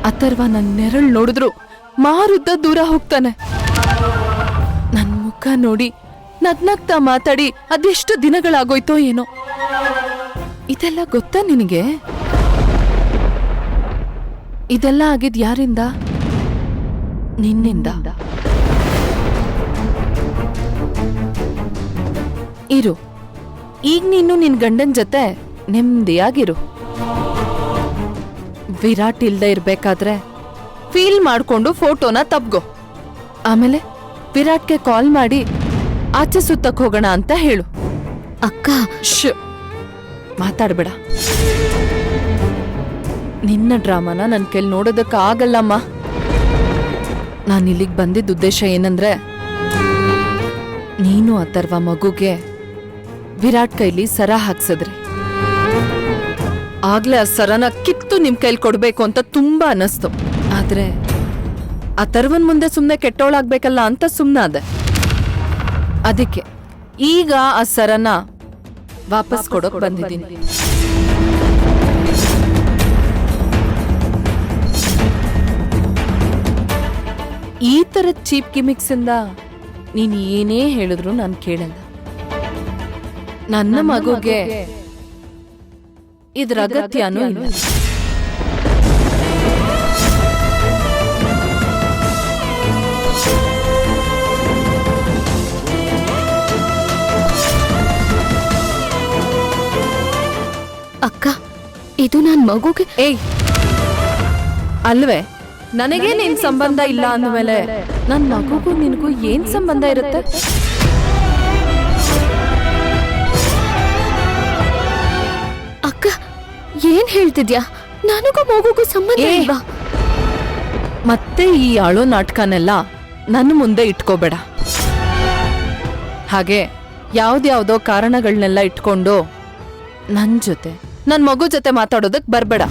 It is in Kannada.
ಅಥರ್ವ ನನ್ ನೆರಳು ನೋಡಿದ್ರು ಮಾರುದ್ದ ದೂರ ಹೋಗ್ತಾನೆ. ನನ್ ಮುಖ ನೋಡಿ ನಗ್ನಗ್ತಾ ಮಾತಾಡಿ ಅದೆಷ್ಟು ದಿನಗಳಾಗೋಯ್ತೋ ಏನೋ. ಇದೆಲ್ಲ ಗೊತ್ತಾ ನಿನಗೆ? ಇದೆಲ್ಲ ಆಗಿದ್ ಯಾರಿಂದ? ನಿನ್ನಿಂದ. ಇರು, ಈಗ ನೀನು ನಿನ್ ಗಂಡನ್ ಜೊತೆ ನೆಮ್ಮದಿಯಾಗಿರು. ವಿರಾಟ್ ಇಲ್ದೆ ಇರ್ಬೇಕಾದ್ರೆ ಫೀಲ್ ಮಾಡ್ಕೊಂಡು ಫೋಟೋನ ತಪ್ಗೋ. ಆಮೇಲೆ ವಿರಾಟ್ಗೆ ಕಾಲ್ ಮಾಡಿ ಆಚೆ ಸುತ್ತಕ್ ಹೋಗೋಣ ಅಂತ ಹೇಳು. ಅಕ್ಕ, ಮಾತಾಡ್ಬೇಡ. ನಿನ್ನ ಡ್ರಾಮಾನ ನನ್ ಕೈಲಿ ನೋಡೋದಕ್ಕ ಆಗಲ್ಲಮ್ಮ. ನಾನು ಇಲ್ಲಿಗೆ ಬಂದಿದ್ದ ಉದ್ದೇಶ ಏನಂದ್ರೆ, ನೀನು ಅಥರ್ವ ಮಗುಗೆ ವಿರಾಟ್ ಕೈಲಿ ಸರ ಹಾಕ್ಸದ್ರಿ. ಆಗ್ಲೇ ಆ ಸರನ ಕಿತ್ತು ನಿಮ್ ಕೈಲಿ ಕೊಡ್ಬೇಕು ಅಂತ ತುಂಬಾ ಅನಸ್ತು. ಆದ್ರೆ ಅಥರ್ವನ್ ಮುಂದೆ ಸುಮ್ನೆ ಕೆಟ್ಟೋಳಾಗ್ಬೇಕಲ್ಲ ಅಂತ ಸುಮ್ನಾದೆ. ಅದಕ್ಕೆ ಈಗ ಆ ಸರನ ವಾಪಸ್ ಕೊಡೋಕ್ ಬಂದಿದ್ದೀನಿ. ಈ ತರದ ಚೀಪ್ ಗಿಮಿಕ್ಸ್ ಇಂದ ನೀನ್ ಏನೇ ಹೇಳಿದ್ರು ನಾನು ಕೇಳಲ್ಲ. ನನ್ನ ಮಗುಗೆ ಇದ್ರ ಅಗತ್ಯನೂ ಇಲ್ಲ. ಅಕ್ಕ, ಇದು ನನ್ ಮಗುಗೆ. ಏಯ್, ಅಲ್ವೇ, ನನಗೆ ನಿನ್ ಸಂಬಂಧ ಇಲ್ಲ ಅಂದ್ಮೇಲೆ ನನ್ ಮಗುಗೂ ನಿನಗೂ ಏನ್ ಸಂಬಂಧ ಇರುತ್ತೆ? ಅಕ್ಕ, ಏನ್ ಹೇಳ್ತಿದ್ಯಾ? ನನಗೂ ಮಗುಗೂ ಸಂಬಂಧ ಇಲ್ವಾ? ಮತ್ತೆ ಈ ಆಳೋ ನಾಟಕನೆಲ್ಲ ನನ್ನ ಮುಂದೆ ಇಟ್ಕೋಬೇಡ. ಹಾಗೆ ಯಾವ್ದ್ಯಾವ್ದೋ ಕಾರಣಗಳನ್ನೆಲ್ಲ ಇಟ್ಕೊಂಡು ನನ್ ಜೊತೆ ನನ್ ಮಗು ಜೊತೆ ಮಾತಾಡೋದಕ್ ಬರ್ಬೇಡ.